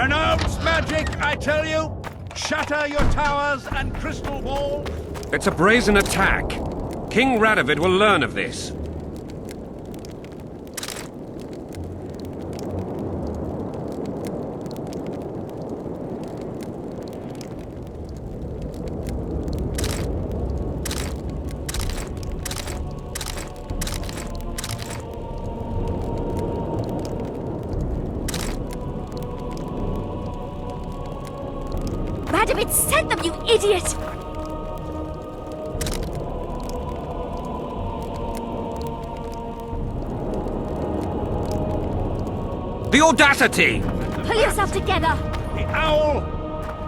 Renounce magic, I tell you! Shatter your towers and crystal ball! It's a brazen attack. King Radovid will learn of this. Radovid sent them, you idiot! The audacity! Pull yourself together! The owl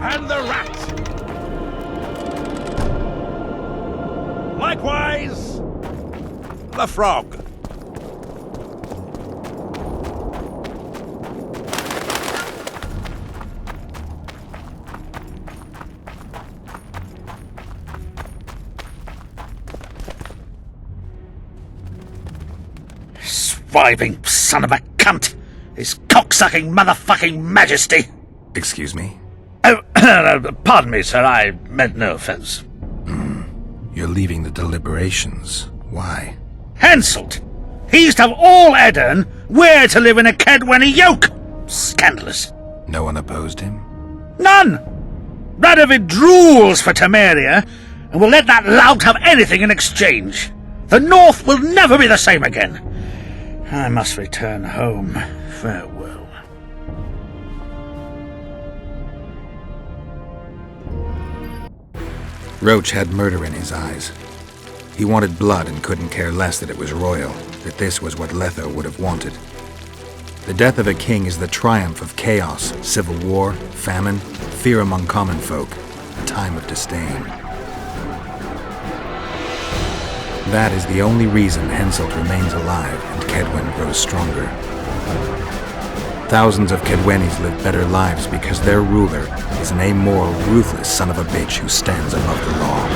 and the rat! Likewise, the frog. Swiving son of a cunt! His cocksucking motherfucking majesty! Excuse me? Oh, pardon me, sir, I meant no offense. You're leaving the deliberations. Why? Hanselled! He used to have all Edirn where to live in a Kedwenny yoke! Scandalous. No one opposed him? None! Radovid drools for Temeria, and will let that lout have anything in exchange. The North will never be the same again. I must return home. Farewell. Roach had murder in his eyes. He wanted blood and couldn't care less that it was royal, that this was what Letho would have wanted. The death of a king is the triumph of chaos, civil war, famine, fear among common folk, a time of disdain. That is the only reason Henselt remains alive and Kedwen grows stronger. Thousands of Kedwennies live better lives because their ruler is an amoral, ruthless son of a bitch who stands above the law.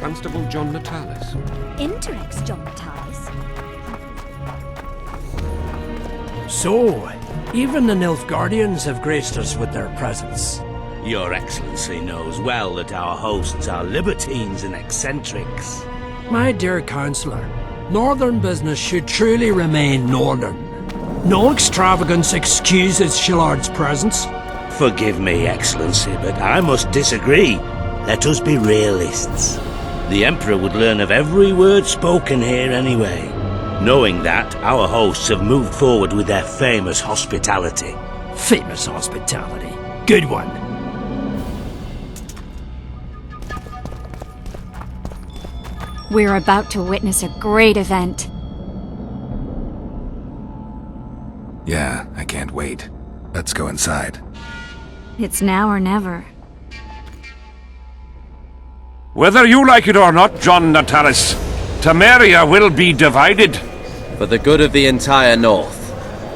Constable John Natalis. Interex John Natalis. So, even the Nilfgaardians have graced us with their presence. Your Excellency knows well that our hosts are libertines and eccentrics. My dear Councillor, Northern business should truly remain Northern. No extravagance excuses Shillard's presence. Forgive me, Excellency, but I must disagree. Let us be realists. The Emperor would learn of every word spoken here anyway. Knowing that, our hosts have moved forward with their famous hospitality. Famous hospitality. Good one. We're about to witness a great event. Yeah, I can't wait. Let's go inside. It's now or never. Whether you like it or not, John Natalis, Temeria will be divided. For the good of the entire North.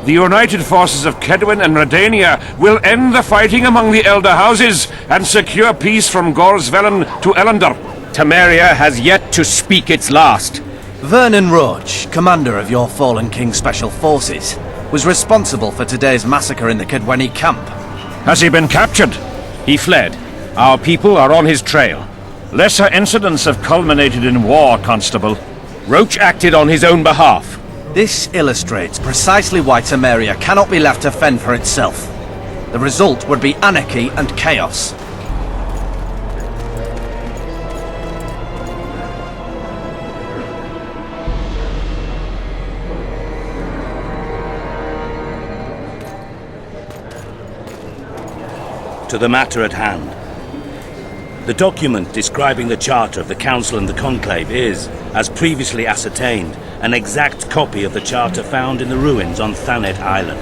The united forces of Kedwen and Redania will end the fighting among the Elder Houses and secure peace from Gorsvelen to Ellendar. Temeria has yet to speak its last. Vernon Roach, commander of your fallen King's Special Forces, was responsible for today's massacre in the Kedwenny camp. Has he been captured? He fled. Our people are on his trail. Lesser incidents have culminated in war, Constable. Roach acted on his own behalf. This illustrates precisely why Temeria cannot be left to fend for itself. The result would be anarchy and chaos. To the matter at hand. The document describing the Charter of the Council and the Conclave is, as previously ascertained, an exact copy of the Charter found in the ruins on Thanet Island.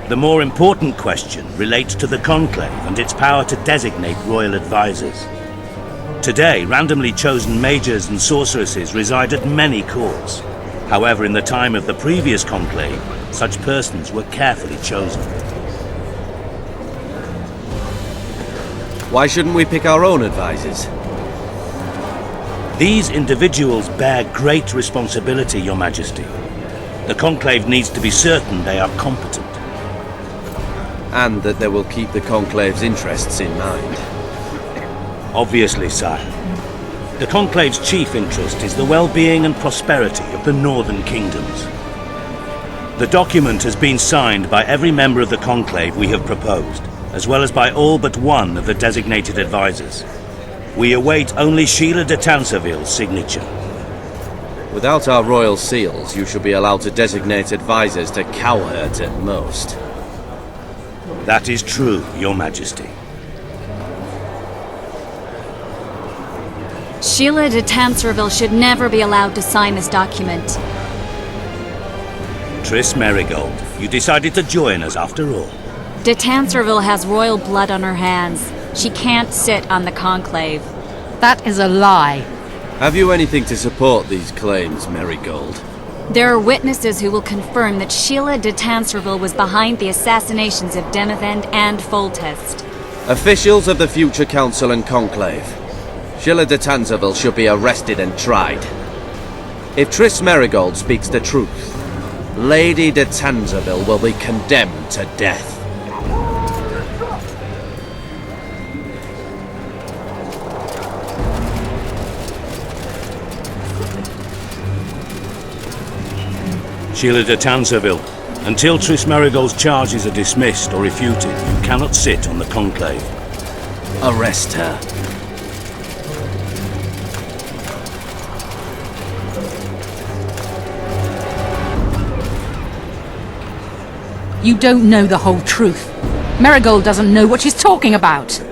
The more important question relates to the Conclave and its power to designate royal advisors. Today, randomly chosen mages and sorceresses reside at many courts. However, in the time of the previous Conclave, such persons were carefully chosen. Why shouldn't we pick our own advisors? These individuals bear great responsibility, Your Majesty. The Conclave needs to be certain they are competent. And that they will keep the Conclave's interests in mind. Obviously, sire. The Conclave's chief interest is the well-being and prosperity of the northern kingdoms. The document has been signed by every member of the Conclave we have proposed, as well as by all but one of the designated advisors. We await only Sheila de Tanserville's signature. Without our royal seals, you should be allowed to designate advisors to cowherds at most. That is true, Your Majesty. Sheila de Tanserville should never be allowed to sign this document. Triss Merigold, you decided to join us after all. De Tanserville has royal blood on her hands. She can't sit on the Conclave. That is a lie. Have you anything to support these claims, Merigold? There are witnesses who will confirm that Sheila de Tanserville was behind the assassinations of Demavend and Foltest. Officials of the future Council and Conclave. Sheila de Tanserville should be arrested and tried. If Triss Merigold speaks the truth, Lady de Tanserville will be condemned to death. Sheila de Tanserville, until Triss Merigold's charges are dismissed or refuted, you cannot sit on the Conclave. Arrest her. You don't know the whole truth. Merigold doesn't know what she's talking about.